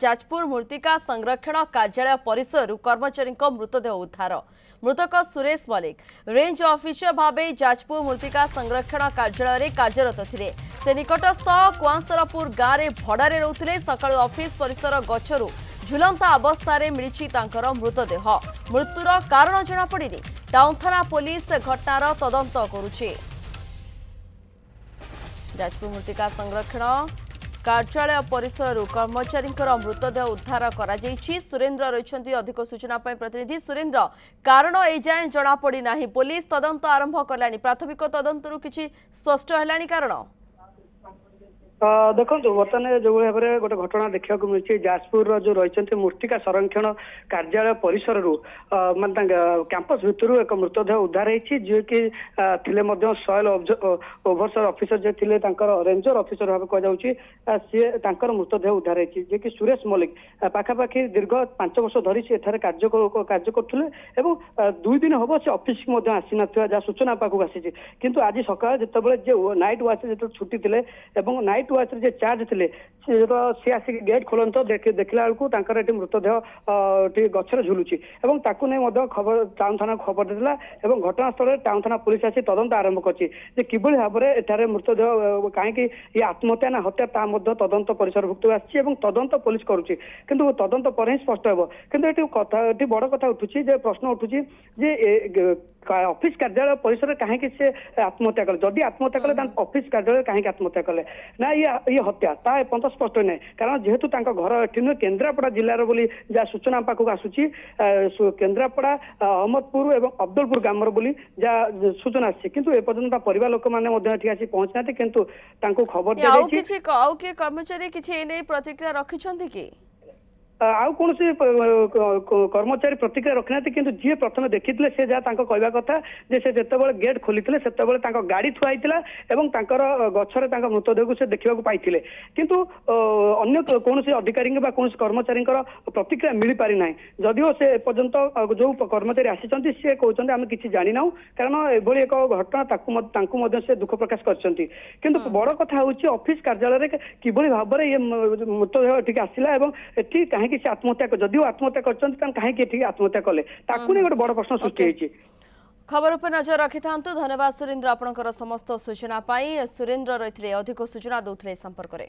जाजपुर मूर्तिका संरक्षण कार्यालय परिसर कर्मचारी मृतदेह उद्धार। मृतक सुरेश मलिक रेंज ऑफिसर भावे जाजपुर मूर्तिका संरक्षण कार्यालय कार्यरत थे। से निकटस्थ कुआंसरपुर गाँव में भड़े रोते। सकाळु ऑफिस परिसर गछरु झुलंता अवस्था मिली मृतदेह। मृत्युर कारण जनापड़ी। टाउन थाना पुलिस घटनार तदंत करुछि। जाजपुर मूर्तिका संरक्षण कार्यालय परिसर कर्मचारी मृतदेह उद्धार करा जायछि। सुरेंद्र रहिछन्ति अधिक सूचना पाई प्रतिनिधि। सुरेंद्र, कारण ए जाए जनापड़ी नाही, पुलिस तदंत आरंभ कलानी। प्राथमिक तदंतरु किछि स्पष्ट हेलानी कारण? देखो बर्तमान जो भाव में गोटे घटना देखा मिली जाजपुर जो रही मूर्तिका संरक्षण कार्यालय परिसर मान कैंपस भितर एक मृतदेह उद्धार होती जी कि सॉइल ओभरसीयर ऑफिसर जे थे रेंजर ऑफिसर भाव कह सी मृतदेह उद्धार होती जी कि सुरेश मलिक पाखापाखि दीर्घ 5 वर्ष धरी से कार्य करुले। 2 दिन हम से ऑफिस आसी ना जहाँ सूचना पाक आसी किंतु आज सकाळ जो नाइट वाच जो छुट्टी थे नाइट वाच रे चार्ज थे सी आसिक गेट खोलत देखला बेलू मृतदेह गचर झुलुची खबर टाउन थाना खबर देला। घटनास्थल टाउन थाना पुलिस आसी तदंत आरंभ कर किभली भाव में मृतदेह कहीं ये आत्महत्या ना हत्या तदंत परिसरभुक्त आसी तदंत पुलिस करुच्ची किंतु तदंत पर ही स्पष्ट हो। कि बड़ कथा उठुची प्रश्न उठुची ऑफिस कार्यालय परिसर कहीं से आत्महत्या कले। जदि आत्महत्या कले ऑफिस कार्यालय कहीं आत्महत्या कले ना ये हत्या ता एपर्यंत स्पष्ट नहीं। कारण जेहेतु घर एठी नुहे केन्द्रापड़ा जिलार बोली जहाँ सूचना पाखक आसूची केन्द्रापड़ा अहमदपुर और अब्दुलपुर ग्रामर बोली जहाँ सूचना आसी किंतु एपर्यंत परिवार लोक मैंने आसी पहुंची ना किंतु खबर दिया कर्मचारी किसी प्रतिक्रिया रखिछन्ति कि आउ कौन कर्मचारी प्रतिक्रिया रखी ना कि जी प्रथम देखी से जहाँ कहवा कथा से जिते गेट खोली से गाड़ी थुआई गचर मृतदेह को से देखा पाई किंतु अन्य कौन अधिकारी कौन कर्मचारी प्रतिक्रिया मिल पारि ना। जदिव से एपर्यंत जो कर्मचारी आसी सी कहते आम कि जानी ना कारण एभली एक घटना से दुख प्रकाश कर बड़ कथा हूँ ऑफिस कार्यालय किभली भाव में ये मृतदेह एटिक आसला एटी कहीं से आत्महत्या जदिव आत्महत्या कहीं आत्महत्या कले गोटे बड़ प्रश्न सृष्टि होती। खबर पर नजर रखि था। धन्यवाद सुरेंद्र आपणकर समस्त सूचना पाई। सुरेंद्र रही अधिक सूचना दौले संपर्क में।